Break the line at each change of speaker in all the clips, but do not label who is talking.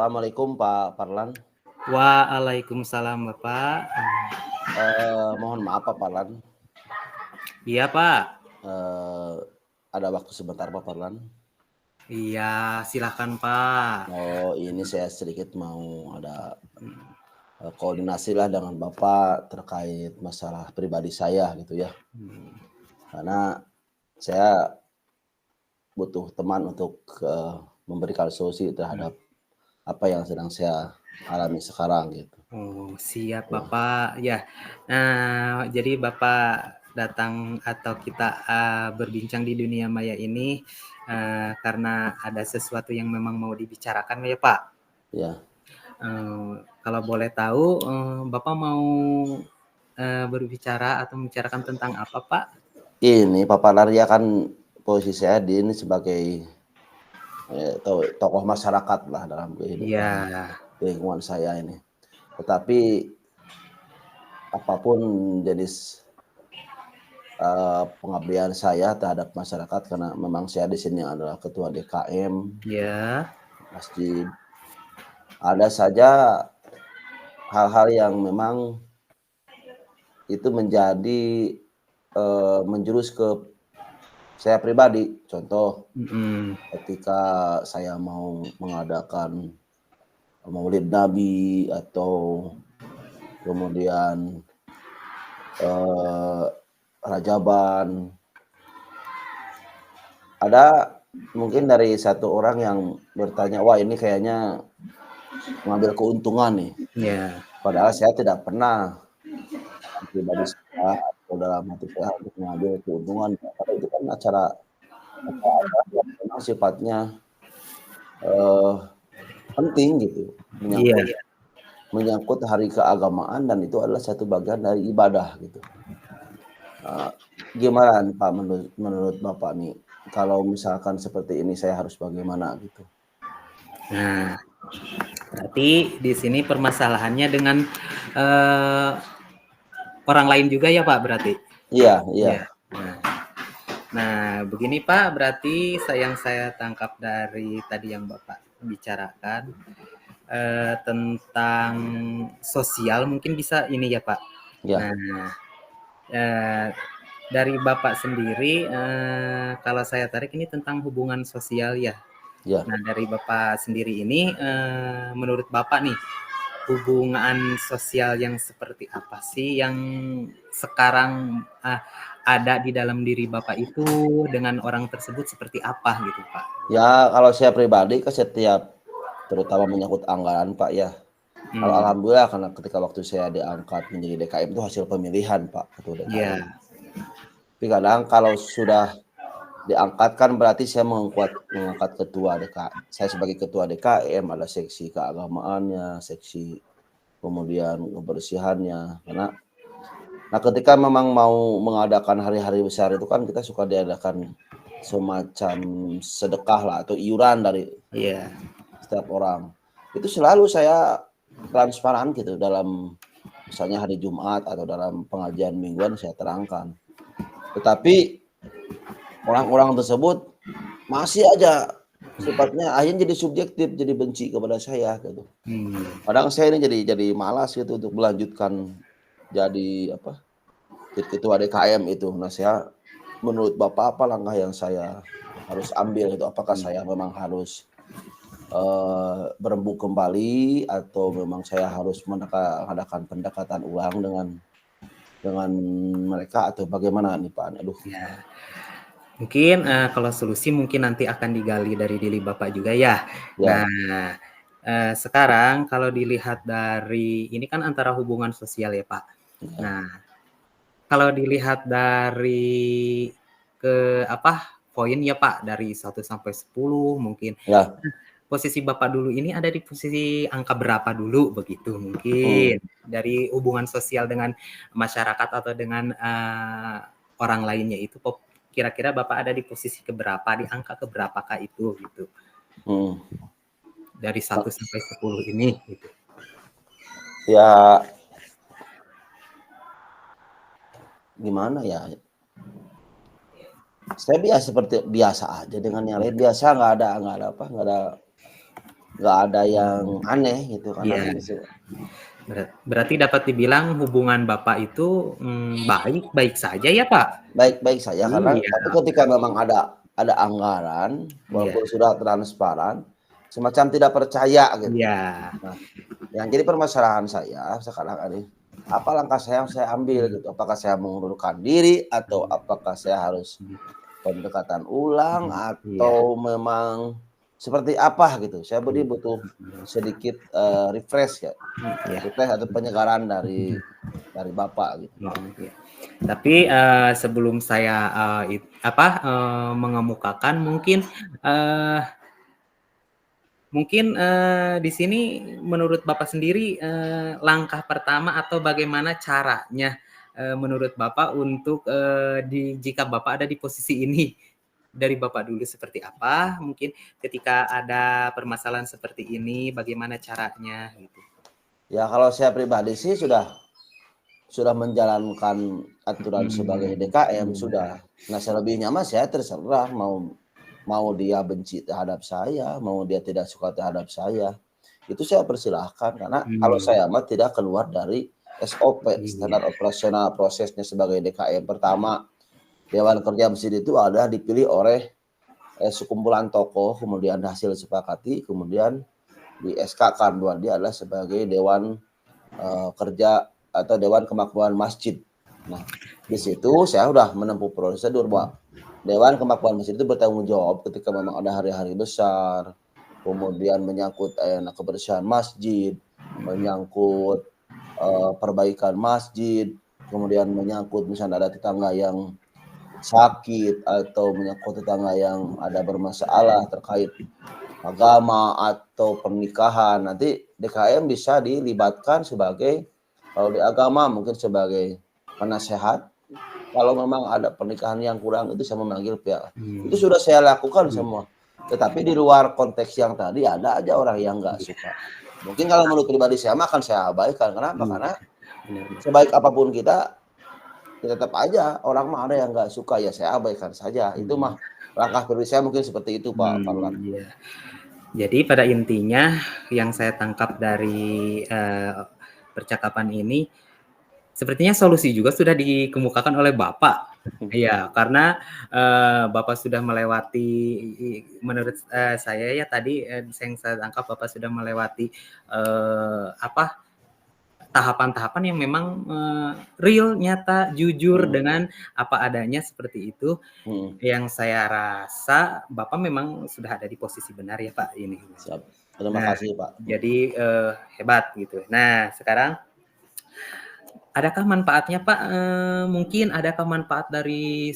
Assalamualaikum Pak Parlan.
Waalaikumsalam Bapak.
Mohon maaf Pak Parlan.
Iya Pak.
Ada waktu sebentar Pak Parlan?
Iya, silakan Pak.
Oh, ini saya sedikit mau ada koordinasi lah dengan Bapak terkait masalah pribadi saya gitu ya. Karena saya butuh teman untuk memberikan solusi terhadap apa yang sedang saya alami sekarang gitu.
Oh, siap Bapak. Ya. Nah, jadi Bapak datang atau kita berbincang di dunia maya ini karena ada sesuatu yang memang mau dibicarakan ya Pak.
Ya.
Kalau boleh tahu, Bapak mau berbicara atau membicarakan tentang apa Pak?
Ini Pak Parlan ya kan posisi saya di ini sebagai tokoh masyarakat lah dalam kehidupan lingkungan saya ini. Tetapi apapun jenis pengabdian saya terhadap masyarakat, karena memang saya di sini adalah ketua DKM, masjid, ada saja hal-hal yang memang itu menjadi menjurus ke saya pribadi. Contoh, ketika saya mau mengadakan Maulid Nabi atau kemudian Rajaban, ada mungkin dari satu orang yang bertanya, wah ini kayaknya mengambil keuntungan nih. Padahal saya tidak pernah pribadi saya atau dalam hati saya untuk mengambil keuntungan, karena itu kan acara yang memang sifatnya penting gitu, menyangkut hari keagamaan, dan itu adalah satu bagian dari ibadah gitu. Gimana nih Pak menurut Bapak nih, kalau misalkan seperti ini saya harus bagaimana gitu?
Nah, berarti di sini permasalahannya dengan orang lain juga ya Pak berarti?
Iya.
Nah, begini Pak, berarti yang saya tangkap dari tadi yang Bapak bicarakan tentang sosial, mungkin bisa ini ya Pak. Nah, dari Bapak sendiri, kalau saya tarik ini tentang hubungan sosial ya. Nah, dari Bapak sendiri ini, menurut Bapak nih, hubungan sosial yang seperti apa sih yang sekarang ada di dalam diri Bapak itu dengan orang tersebut seperti apa gitu Pak?
Ya kalau saya pribadi ke setiap, terutama menyangkut anggaran Pak ya. Kalau alhamdulillah, karena ketika waktu saya diangkat menjadi DKM itu hasil pemilihan Pak, ketua DKM. Tapi kadang kalau sudah diangkat kan berarti saya mengangkat ketua DKM. Saya sebagai ketua DKM ada seksi keagamaannya, seksi kemudian kebersihannya. Karena ketika memang mau mengadakan hari-hari besar itu kan kita suka diadakan semacam sedekah lah atau iuran dari setiap orang. Itu selalu saya transparan gitu dalam misalnya hari Jumat atau dalam pengajian mingguan saya terangkan. Tetapi orang-orang tersebut masih aja sifatnya akhirnya jadi subjektif, jadi benci kepada saya gitu. Kadang saya ini jadi malas gitu untuk melanjutkan jadi ketua DKM itu. Nah, saya menurut Bapak apa langkah yang saya harus ambil itu? Apakah saya memang harus berembuk kembali atau memang saya harus mengadakan pendekatan ulang dengan mereka atau bagaimana nih Pak?
Mungkin kalau solusi mungkin nanti akan digali dari diri Bapak juga ya. Nah, sekarang kalau dilihat dari ini kan antara hubungan sosial ya Pak. Nah, kalau dilihat dari poin ya Pak, dari 1 sampai 10 mungkin. Posisi Bapak dulu ini ada di posisi angka berapa dulu begitu mungkin. Dari hubungan sosial dengan masyarakat atau dengan orang lainnya itu kira-kira Bapak ada di posisi keberapa, di angka keberapakah itu gitu. Dari 1 sampai 10 ini gitu.
Ya gimana ya? Saya seperti biasa aja dengan yang lain, biasa, nggak ada nggak ada yang aneh gitu karena
Iya. Berarti dapat dibilang hubungan Bapak itu baik-baik saja ya, Pak?
baik-baik saja karena
Iya,
tapi ketika memang ada anggaran
iya,
walaupun sudah transparan semacam tidak percaya gitu.
iya.
Nah, yang jadi permasalahan saya sekarang ini apa langkah yang saya ambil
Hmm,
gitu? Apakah saya mengundurkan diri atau apakah saya harus
hmm,
pendekatan ulang
iya,
atau memang seperti apa gitu? Saya butuh sedikit refresh ya,
iya.
refresh atau penyegaran dari Bapak gitu.
Oh, iya. Tapi, sebelum saya, mengemukakan mungkin, eee mungkin, di sini menurut Bapak sendiri, langkah pertama atau bagaimana caranya, menurut Bapak untuk, jika Bapak ada di posisi ini, dari Bapak dulu seperti apa, mungkin ketika ada permasalahan seperti ini bagaimana caranya gitu?
Ya kalau saya pribadi sih sudah menjalankan aturan sebagai DKM
Iya.
sudah. Nah selebihnya mah saya terserah mau mau dia benci terhadap saya, mau dia tidak suka terhadap saya. Itu saya persilahkan karena kalau
Mmm,
saya mah tidak keluar dari SOP,
iya,
standar operasional prosesnya sebagai DKM. Pertama, Dewan Kerja Masjid itu ada dipilih oleh sekumpulan tokoh, kemudian hasil sepakati, kemudian di SK-kan bahwa dia adalah sebagai Dewan Kerja atau Dewan Kemakmuran Masjid. Nah, di
iya.
situ saya udah menempuh prosedur bahwa Dewan Kemakmuran Masjid itu bertanggung jawab ketika memang ada hari-hari besar, kemudian menyangkut kebersihan masjid, menyangkut perbaikan masjid, kemudian menyangkut misalnya ada tetangga yang sakit atau menyangkut tetangga yang ada bermasalah terkait agama atau pernikahan. Nanti DKM bisa dilibatkan sebagai kalau di agama mungkin sebagai penasehat. Kalau memang ada pernikahan yang kurang itu saya memanggil pihak. Itu
Mmm,
sudah saya lakukan
iya,
semua. Tetapi di luar konteks yang tadi ada aja orang yang nggak
iya,
suka. Mungkin kalau menurut pribadi saya mah akan saya abaikan. Kenapa?
iya,
Karena
benar, benar.
sebaik apapun kita, ya tetap aja orang mah ada yang nggak suka ya saya abaikan saja. Itu
Mmm,
mah langkah pribadi saya mungkin seperti itu Pak Farlan.
iya. Jadi pada intinya yang saya tangkap dari, percakapan ini, sepertinya solusi juga sudah dikemukakan oleh Bapak. Iya, karena, Bapak sudah melewati menurut, saya ya tadi, yang saya tangkap Bapak sudah melewati, tahapan-tahapan yang memang, real, nyata, jujur
Mhm,
dengan apa adanya seperti itu.
mhm.
Yang saya rasa Bapak memang sudah ada di posisi benar ya, Pak, ini.
Siap. Terima
Nah,
kasih, Pak.
jadi, hebat gitu. Nah, sekarang adakah manfaatnya, Pak, mungkin adakah manfaat dari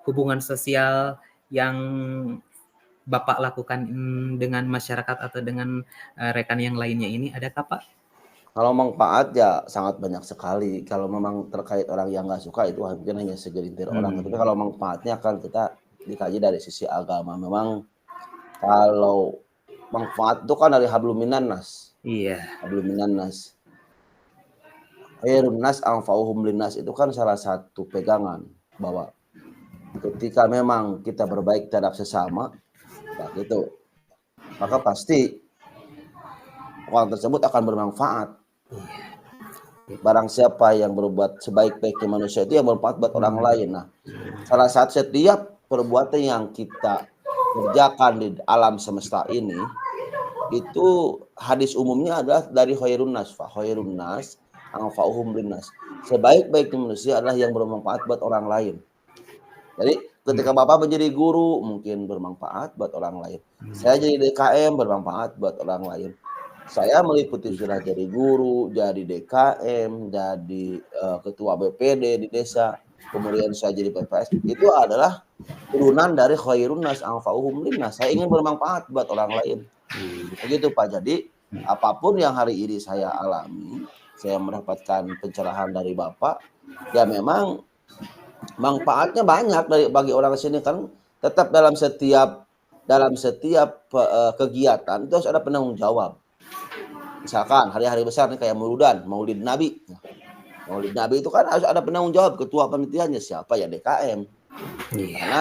hubungan sosial yang Bapak lakukan, dengan masyarakat atau dengan, rekan yang lainnya ini, adakah, Pak?
Kalau manfaat ya sangat banyak sekali. Kalau memang terkait orang yang nggak suka itu mungkin hanya segelintir orang. Tapi
Mmm,
kalau manfaatnya kan kita dikaji dari sisi agama. Memang kalau manfaat itu kan dari hablum minan nas.
iya,
Hablum minan nas. Khairun nas anfa'uhum linnas itu kan salah satu pegangan bahwa ketika memang kita berbaik terhadap sesama, ya gitu, maka pasti orang tersebut akan bermanfaat.
gitu.
Barang siapa yang berbuat sebaik-baiknya manusia itu yang bermanfaat buat orang
Mmm,
lain. Nah, salah satu setiap perbuatan yang kita kerjakan di alam semesta ini, itu hadis umumnya adalah dari khairun nas, fa khairun nas anfa'uhum linnas. Sebaik-baiknya manusia adalah yang bermanfaat buat orang lain. Jadi ketika
mhm,
Bapak menjadi guru mungkin bermanfaat buat orang lain. Saya
mmm,
jadi DKM bermanfaat buat orang lain. Saya meliputi sudah
iya,
jadi guru, jadi DKM, jadi, ketua BPD di desa, kemudian saya jadi PPS, itu adalah turunan dari khairun nas anfa'uhum linnas. Saya ingin bermanfaat buat orang lain.
iya,
Begitu Pak. Jadi,
mhm,
apapun yang hari ini saya alami, saya mendapatkan pencerahan dari Bapak, ya memang manfaatnya banyak bagi orang sini kan tetap dalam setiap, kegiatan itu harus ada penanggung jawab. Misalkan hari-hari besar nih kayak Mauludan, Maulid Nabi. Nah, Maulid Nabi itu kan harus ada penanggung jawab, ketua panitianya siapa? Ya DKM.
iya,
Karena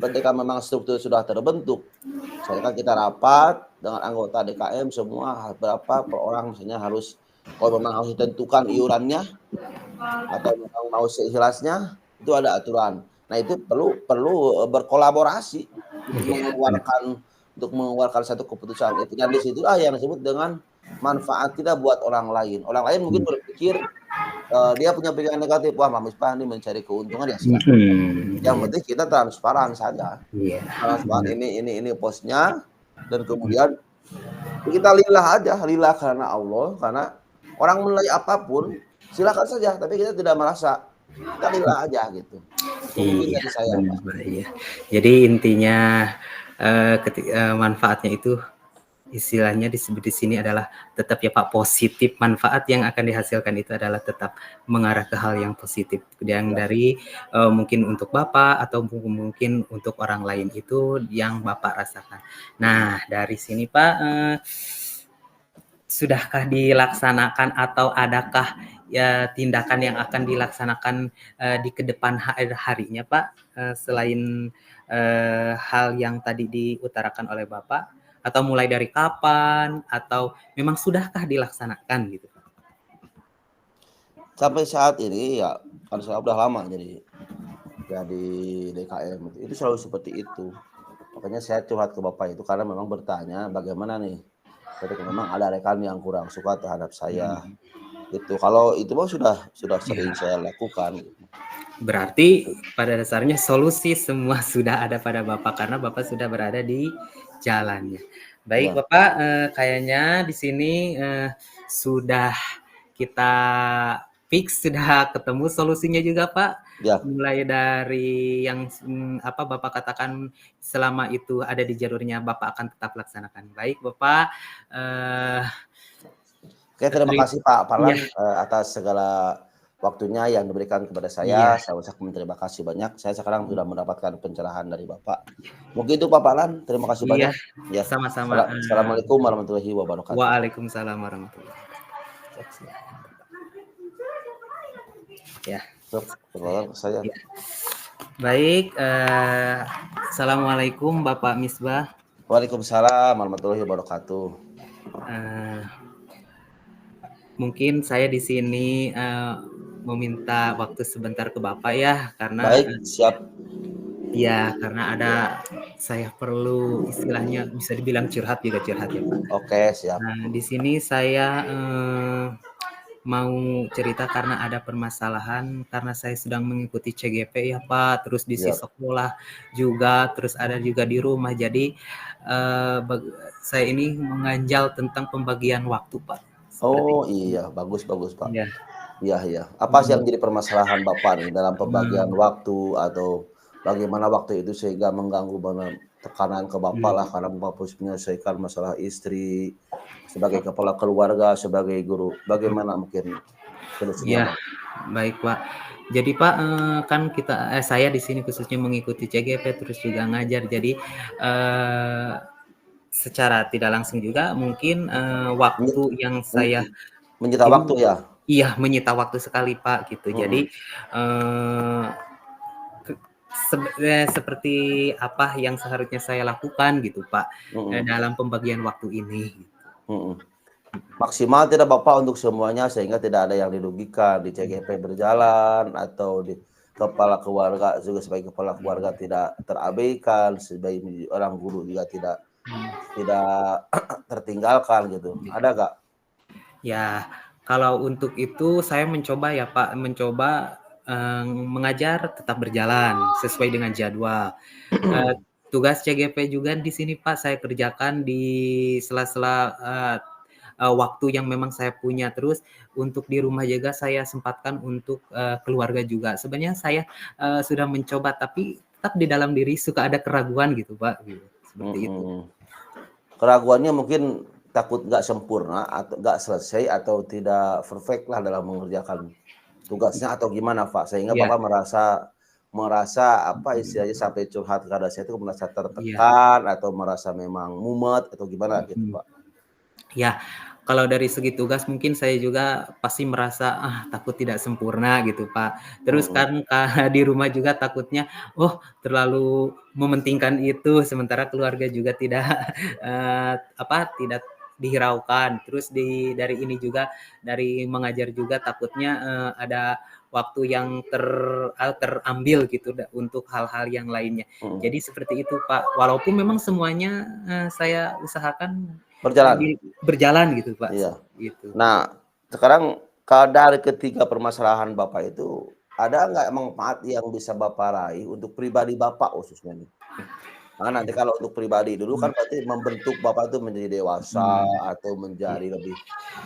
ketika memang struktur sudah terbentuk, misalkan kita rapat dengan anggota DKM semua berapa per orang misalnya harus kalau memang harus ditentukan iurannya atau memang mau seikhlasnya itu ada aturan. Nah itu perlu berkolaborasi untuk
Iya, benar.
mengeluarkan satu keputusan itu dan disitulah yang disebut dengan manfaat kita buat orang lain. Orang lain mungkin berpikir dia punya pikiran negatif, wah Pak Misbah ini mencari keuntungan ya silahkan. Yang
Iya,
penting kita transparan saja.
iya,
Transparan
benar.
ini posnya dan kemudian kita lillah karena Allah, karena orang menilai apapun silakan saja, tapi kita tidak merasa kita lillah aja gitu. Itu mungkin
Iya,
dari saya,
benar,
Pak.
Pak, iya. Jadi intinya manfaatnya itu istilahnya disebut di sini adalah tetap ya Pak, positif, manfaat yang akan dihasilkan itu adalah tetap mengarah ke hal yang positif yang
Ya.
dari mungkin untuk Bapak atau mungkin untuk orang lain itu yang Bapak rasakan. Nah, dari sini Pak, sudahkah dilaksanakan atau adakah ya tindakan yang akan dilaksanakan di kedepan harinya Pak, selain hal yang tadi diutarakan oleh Bapak, atau mulai dari kapan atau memang sudahkah dilaksanakan gitu Pak?
Sampai saat ini ya kan saya udah lama jadi DKM itu selalu seperti itu. Makanya saya curhat ke Bapak itu karena memang bertanya bagaimana nih ketika memang ada rekan yang kurang suka terhadap saya gitu. Kalau itu mah sudah sering
Ya,
saya lakukan gitu.
berarti pada dasarnya solusi semua sudah ada pada Bapak karena Bapak sudah berada di jalannya. Baik
Ya.
Bapak, kayaknya di sini sudah kita fix, sudah ketemu solusinya juga Pak.
Ya.
Mulai dari yang apa Bapak katakan selama itu ada di jalurnya Bapak akan tetap laksanakan. Baik Bapak,
Oke, terima kasih Pak
iya,
Parlan atas segala waktunya yang diberikan kepada
iya,
saya. Saya ucapkan terima kasih banyak. Saya sekarang sudah mendapatkan pencerahan dari Bapak. Mungkin itu Pak Parlan. Terima kasih
iya,
banyak. Ya.
sama-sama.
Assalamualaikum warahmatullahi wabarakatuh.
Waalaikumsalam warahmatullahi wabarakatuh. Ya,
Pertolongan saya.
ya. Baik, assalamualaikum Bapak Misbah.
Waalaikumsalam warahmatullahi wabarakatuh.
Eh, mungkin saya di sini meminta waktu sebentar ke Bapak ya, karena
Baik, siap.
ya karena ada saya perlu istilahnya bisa dibilang curhat juga curhat ya Pak.
Oke, siap.
Nah, di sini saya mau cerita karena ada permasalahan karena saya sedang mengikuti CGP ya Pak, terus di
Ya.
sekolah juga, terus ada juga di rumah. Jadi saya ini menganjal tentang pembagian waktu Pak. Seperti
Oh
itu.
iya, bagus Pak.
Ya.
Iya iya. Apa sih yang jadi permasalahan Bapak nih dalam pembagian
Hmm,
waktu atau bagaimana waktu itu sehingga mengganggu tekanan ke Bapak lah
hmm.
karena Bapak harus menyelesaikan masalah istri, sebagai kepala keluarga, sebagai guru. Bagaimana mungkin solusinya,
Ya,
Bang?
baik Pak. Jadi Pak, kan saya di sini khususnya mengikuti CGP terus juga ngajar. Jadi secara tidak langsung juga mungkin
Menyi
waktu yang
men
saya
menyita waktu
ini
ya?
iya menyita waktu sekali Pak gitu. Jadi
Mhm,
eh, seperti apa yang seharusnya saya lakukan gitu Pak
mhm,
dalam pembagian waktu ini.
mhm. Maksimal tidak Bapak untuk semuanya sehingga tidak ada yang dirugikan di CGP berjalan atau di kepala keluarga juga sebagai kepala keluarga tidak terabaikan, sebagai orang guru juga tidak tertinggalkan gitu, ada nggak?
Ya, kalau untuk itu saya mencoba ya Pak, mencoba mengajar tetap berjalan sesuai dengan jadwal. Tugas CGP juga di sini Pak saya kerjakan di sela-sela waktu yang memang saya punya. Terus untuk di rumah juga saya sempatkan untuk keluarga juga. Sebenarnya saya sudah mencoba tapi tetap di dalam diri suka ada keraguan gitu Pak, gitu. Seperti itu.
Mhm. Keraguannya mungkin takut nggak sempurna atau nggak selesai atau tidak perfect lah dalam mengerjakan tugasnya atau gimana Pak? Sehingga
Iya,
Bapak merasa apa istilahnya sampai curhat kepada saya itu merasa
iya.
tertekan atau merasa memang mumet atau gimana gitu
Mhm.
Pak?
Ya, Kalau dari segi tugas mungkin saya juga pasti merasa, takut tidak sempurna gitu, Pak. Terus kan di rumah juga takutnya, oh terlalu mementingkan itu, sementara keluarga juga tidak, tidak dihiraukan. Terus dari ini juga, dari mengajar juga takutnya, ada waktu yang terambil gitu untuk hal-hal yang lainnya. Jadi seperti itu, Pak. Walaupun memang semuanya, saya usahakan
Berjalan.
berjalan gitu, Pak,
Iya.
gitu.
Nah, sekarang kalau dari ketiga permasalahan Bapak itu, ada nggak manfaat yang bisa Bapak raih untuk pribadi Bapak khususnya nih? Karena nanti kalau untuk pribadi dulu kan berarti membentuk Bapak itu menjadi dewasa atau menjadi lebih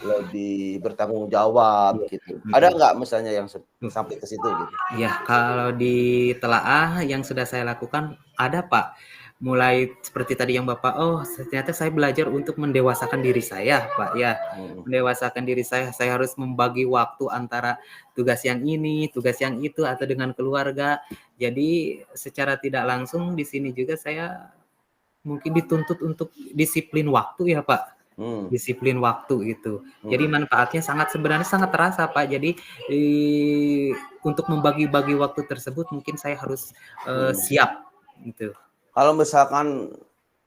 lebih bertanggung jawab
Iya,
gitu. Ada nggak misalnya yang sampai ke situ gitu?
Iya, kalau ditelaah yang sudah saya lakukan ada, Pak. Mulai seperti tadi yang Bapak, oh ternyata saya belajar untuk mendewasakan diri saya, Pak, ya. Mendewasakan diri saya harus membagi waktu antara tugas yang ini, tugas yang itu, atau dengan keluarga. Jadi secara tidak langsung di sini juga saya mungkin dituntut untuk disiplin waktu ya, Pak. Disiplin waktu itu. Jadi manfaatnya sebenarnya sangat terasa, Pak. Jadi untuk membagi-bagi waktu tersebut mungkin saya harus siap gitu.
Kalau misalkan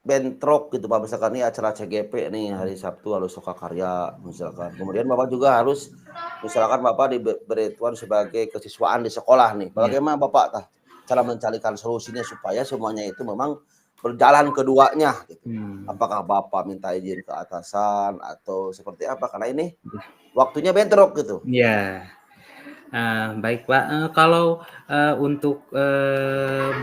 bentrok gitu Pak, misalkan ini acara CGP nih hari Sabtu harus suka karya misalkan. Kemudian Bapak juga harus misalkan Bapak diberituan sebagai kesiswaan di sekolah nih. Bagaimana Bapak cara mencarikan solusinya supaya semuanya itu memang berjalan keduanya gitu. Apakah Bapak minta izin ke atasan atau seperti apa? Karena ini waktunya bentrok gitu.
Iya. Baik Pak, kalau untuk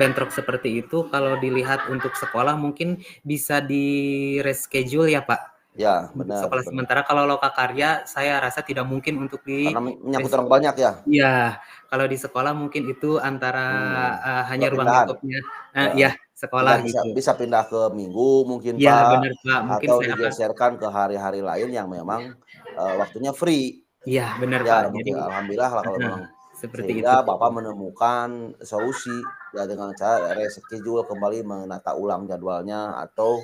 bentrok seperti itu, kalau dilihat untuk sekolah mungkin bisa di-reschedule ya Pak.
Ya,
Untuk
benar,
sekolah
benar.
sementara kalau lokakarya saya rasa tidak mungkin untuk
Karena menyangkut orang banyak ya.
Iya, kalau di sekolah mungkin itu antara hanya ruang
Perpindahan.
lingkupnya
Heeh.
ya sekolah
Bisa
gitu.
bisa pindah ke Minggu mungkin
Iya
Pak,
benar Pak, mungkin
atau
saya akan
digeserkan ke hari-hari lain yang memang, waktunya free.
iya benar Pak,
Ya
jadi
mungkin alhamdulillah lah kalau memang
seperti itu.
sehingga Bapak menemukan solusi ya dengan cara reschedule kembali menata ulang jadwalnya atau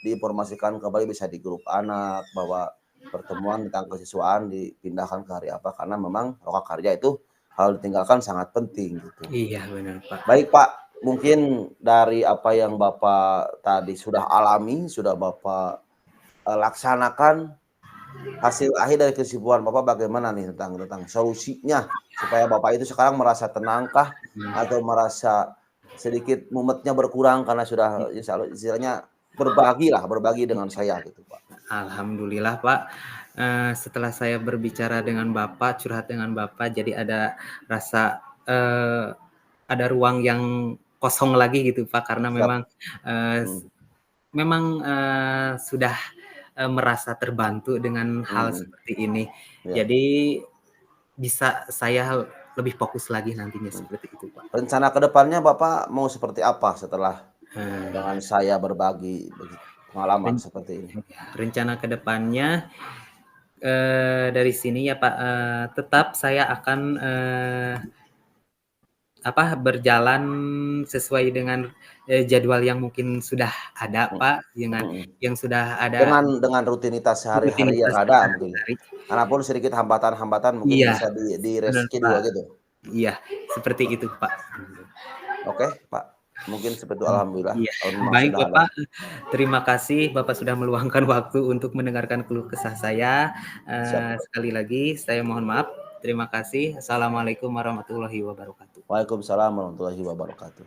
diinformasikan kembali bisa di grup anak bahwa pertemuan tentang kesiswaan dipindahkan ke hari apa, karena memang lokakarya itu hal ditinggalkan sangat penting gitu.
Iya benar Pak.
Baik Pak, mungkin dari apa yang Bapak tadi sudah alami, sudah Bapak laksanakan, hasil akhir dari kesibukan Bapak bagaimana nih tentang solusinya supaya Bapak itu sekarang merasa tenangkah atau merasa sedikit mumetnya berkurang karena sudah istilahnya berbagi dengan saya gitu Pak.
Alhamdulillah Pak, setelah saya berbicara dengan Bapak, curhat dengan Bapak, jadi ada rasa, ada ruang yang kosong lagi gitu Pak, karena
Siap.
memang, sudah, merasa terbantu dengan hal seperti ini.
Ya.
Jadi bisa saya lebih fokus lagi nantinya seperti itu Pak.
Rencana ke depannya Bapak mau seperti apa setelah dengan saya berbagi pengalaman seperti ini?
Rencana ke depannya, dari sini ya Pak, tetap saya akan, berjalan sesuai dengan, jadwal yang mungkin sudah ada Pak, yang sudah ada
Dengan rutinitas sehari-hari yang
rutinitas
ada mungkin.
sehari-hari.
Karena pun sedikit hambatan-hambatan mungkin
Iya,
bisa
benar
di-reschedule
Pak.
gitu.
Iya, seperti itu Pak.
Oke Pak, mungkin seperti itu alhamdulillah
Iya,
kalau memang
baik
sudah ada.
Bapak, terima kasih Bapak sudah meluangkan waktu untuk mendengarkan keluh kesah saya.
Siap.
Sekali lagi saya mohon maaf. Terima kasih. Assalamualaikum warahmatullahi wabarakatuh.
Waalaikumsalam warahmatullahi wabarakatuh.